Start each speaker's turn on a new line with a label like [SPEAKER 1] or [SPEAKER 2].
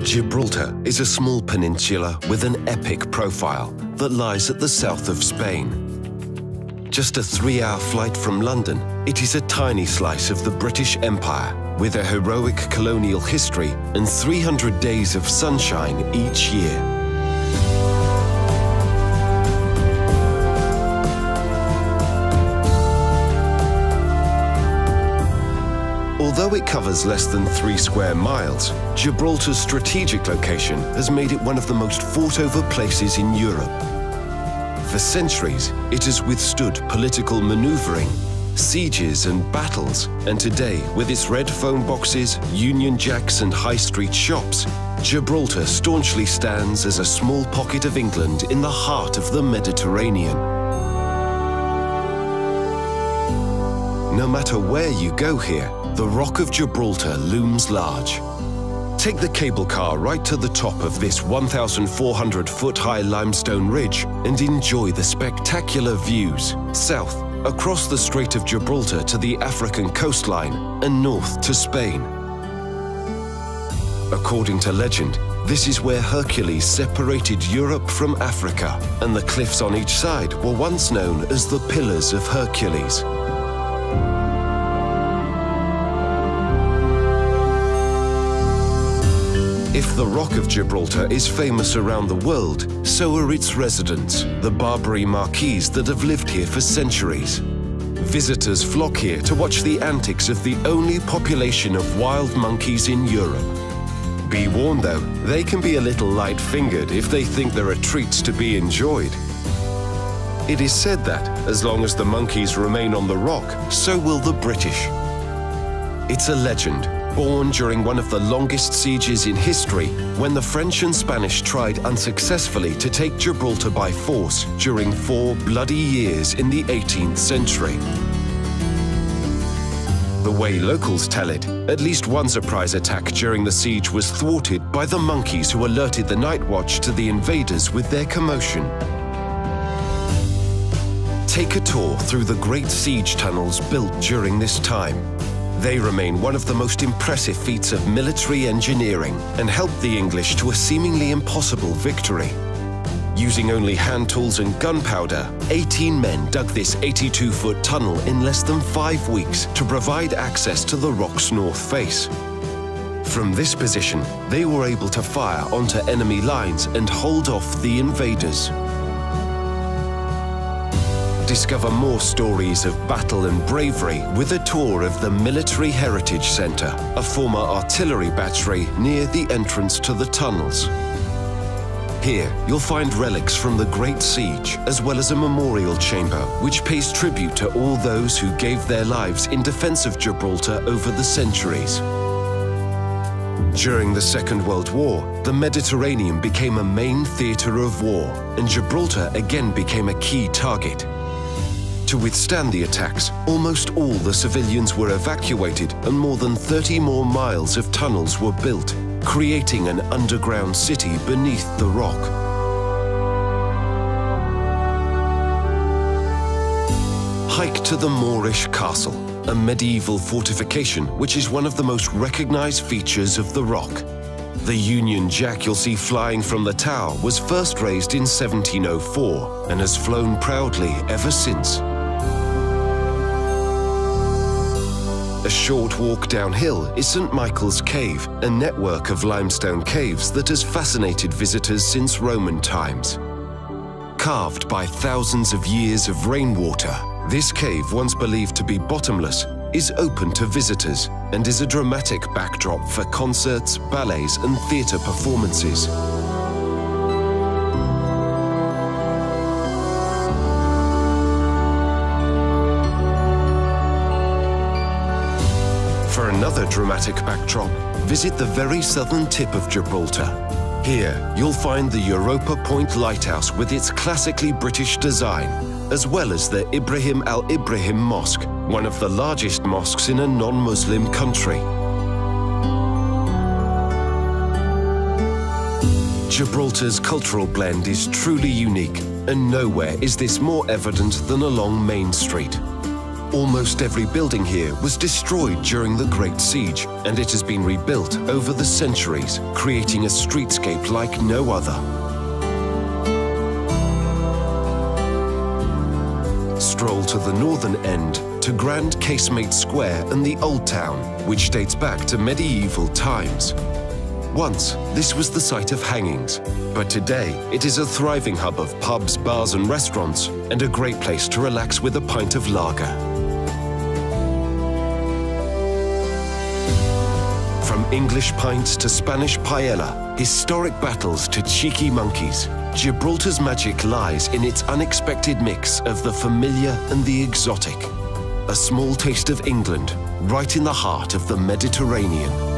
[SPEAKER 1] Gibraltar is a small peninsula with an epic profile that lies at the south of Spain. Just a 3-hour flight from London, it is a tiny slice of the British Empire with a heroic colonial history and 300 days of sunshine each year. Although it covers less than 3 square miles, Gibraltar's strategic location has made it one of the most fought-over places in Europe. For centuries, it has withstood political maneuvering, sieges and battles, and today, with its red phone boxes, Union Jacks and high street shops, Gibraltar staunchly stands as a small pocket of England in the heart of the Mediterranean. No matter where you go here, the Rock of Gibraltar looms large. Take the cable car right to the top of this 1,400-foot-high limestone ridge and enjoy the spectacular views south, across the Strait of Gibraltar to the African coastline and north to Spain. According to legend, this is where Hercules separated Europe from Africa, and the cliffs on each side were once known as the Pillars of Hercules. If the Rock of Gibraltar is famous around the world, so are its residents, the Barbary Monkeys that have lived here for centuries. Visitors flock here to watch the antics of the only population of wild monkeys in Europe. Be warned though, they can be a little light-fingered if they think there are treats to be enjoyed. It is said that, as long as the monkeys remain on the rock, so will the British. It's a legend, born during one of the longest sieges in history, when the French and Spanish tried unsuccessfully to take Gibraltar by force during 4 bloody years in the 18th century. The way locals tell it, at least one surprise attack during the siege was thwarted by the monkeys who alerted the night watch to the invaders with their commotion. Take a tour through the great siege tunnels built during this time. They remain one of the most impressive feats of military engineering and helped the English to a seemingly impossible victory. Using only hand tools and gunpowder, 18 men dug this 82-foot tunnel in less than 5 weeks to provide access to the rock's north face. From this position, they were able to fire onto enemy lines and hold off the invaders. Discover more stories of battle and bravery with a tour of the Military Heritage Centre, a former artillery battery near the entrance to the tunnels. Here, you'll find relics from the Great Siege, as well as a memorial chamber which pays tribute to all those who gave their lives in defence of Gibraltar over the centuries. During the Second World War, the Mediterranean became a main theatre of war, and Gibraltar again became a key target. To withstand the attacks, almost all the civilians were evacuated and more than 30 more miles of tunnels were built, creating an underground city beneath the rock. Hike to the Moorish Castle, a medieval fortification which is one of the most recognized features of the rock. The Union Jack you'll see flying from the tower was first raised in 1704 and has flown proudly ever since. A short walk downhill is St. Michael's Cave, a network of limestone caves that has fascinated visitors since Roman times. Carved by thousands of years of rainwater, this cave, once believed to be bottomless, is open to visitors and is a dramatic backdrop for concerts, ballets and theatre performances. For another dramatic backdrop, visit the very southern tip of Gibraltar. Here, you'll find the Europa Point Lighthouse with its classically British design, as well as the Ibrahim Mosque, one of the largest mosques in a non-Muslim country. Gibraltar's cultural blend is truly unique, and nowhere is this more evident than along Main Street. Almost every building here was destroyed during the Great Siege, and it has been rebuilt over the centuries, creating a streetscape like no other. Stroll to the northern end to Grand Casemate Square and the Old Town, which dates back to medieval times. Once, this was the site of hangings, but today it is a thriving hub of pubs, bars and restaurants, and a great place to relax with a pint of lager. From English pints to Spanish paella, historic battles to cheeky monkeys, Gibraltar's magic lies in its unexpected mix of the familiar and the exotic. A small taste of England, right in the heart of the Mediterranean.